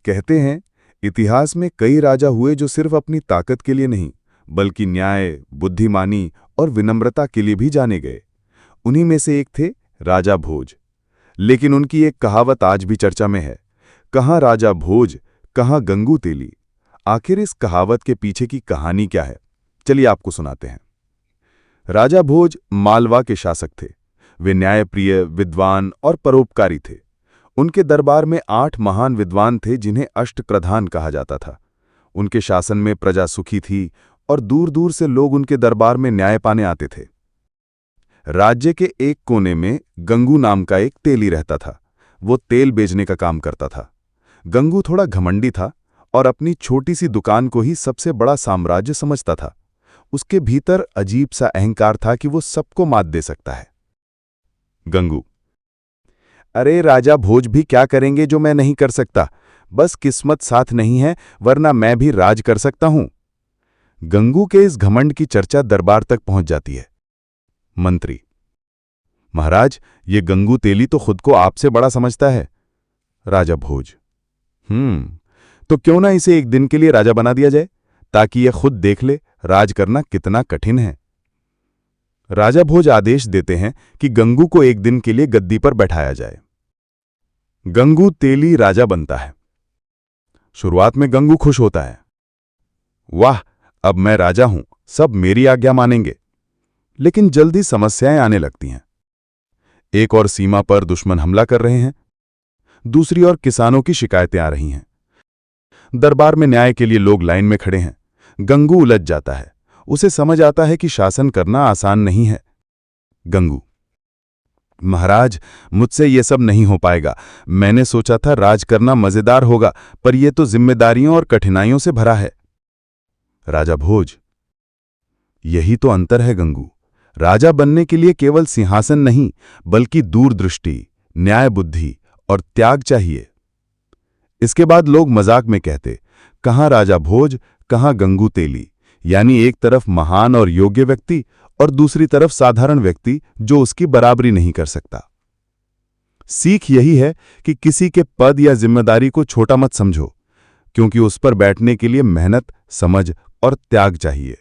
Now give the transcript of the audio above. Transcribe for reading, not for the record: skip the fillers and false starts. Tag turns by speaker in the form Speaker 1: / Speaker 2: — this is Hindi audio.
Speaker 1: कहते हैं, इतिहास में कई राजा हुए जो सिर्फ अपनी ताकत के लिए नहीं, बल्कि न्याय, बुद्धिमानी और विनम्रता के लिए भी जाने गए। उन्हीं में से एक थे राजा भोज। लेकिन उनकी एक कहावत आज भी चर्चा में है, कहाँ राजा भोज, कहाँ गंगू तेली। आखिर इस कहावत के पीछे की कहानी क्या है, चलिए आपको सुनाते हैं। राजा भोज मालवा के शासक थे। वे न्यायप्रिय, विद्वान और परोपकारी थे। उनके दरबार में 8 महान विद्वान थे जिन्हें अष्टप्रधान कहा जाता था। उनके शासन में प्रजा सुखी थी और दूर दूर से लोग उनके दरबार में न्याय पाने आते थे। राज्य के एक कोने में गंगू नाम का एक तेली रहता था। वो तेल बेचने का काम करता था। गंगू थोड़ा घमंडी था और अपनी छोटी सी दुकान को ही सबसे बड़ा साम्राज्य समझता था। उसके भीतर अजीब सा अहंकार था कि वो सबको मात दे सकता है। गंगू: अरे राजा भोज भी क्या करेंगे जो मैं नहीं कर सकता, बस किस्मत साथ नहीं है, वरना मैं भी राज कर सकता हूं। गंगू के इस घमंड की चर्चा दरबार तक पहुंच जाती है। मंत्री: महाराज, ये गंगू तेली तो खुद को आपसे बड़ा समझता है। राजा भोज: तो क्यों ना इसे एक दिन के लिए राजा बना दिया जाए, ताकि यह खुद देख ले राज करना कितना कठिन है। राजा भोज आदेश देते हैं कि गंगू को एक दिन के लिए गद्दी पर बैठाया जाए। गंगू तेली राजा बनता है। शुरुआत में गंगू खुश होता है, वाह, अब मैं राजा हूं, सब मेरी आज्ञा मानेंगे। लेकिन जल्दी समस्याएं आने लगती हैं। एक और सीमा पर दुश्मन हमला कर रहे हैं, दूसरी ओर किसानों की शिकायतें आ रही हैं। दरबार में न्याय के लिए लोग लाइन में खड़े हैं। गंगू उलझ जाता है। उसे समझ आता है कि शासन करना आसान नहीं है। गंगू: महाराज, मुझसे ये सब नहीं हो पाएगा। मैंने सोचा था राज करना मजेदार होगा, पर यह तो जिम्मेदारियों और कठिनाइयों से भरा है। राजा भोज: यही तो अंतर है गंगू। राजा बनने के लिए केवल सिंहासन नहीं, बल्कि दूरदृष्टि, न्याय बुद्धि और त्याग चाहिए। इसके बाद लोग मजाक में कहते, कहाँ राजा भोज, कहाँ गंगू तेली। यानी एक तरफ महान और योग्य व्यक्ति और दूसरी तरफ साधारण व्यक्ति जो उसकी बराबरी नहीं कर सकता। सीख यही है कि किसी के पद या जिम्मेदारी को छोटा मत समझो, क्योंकि उस पर बैठने के लिए मेहनत, समझ और त्याग चाहिए।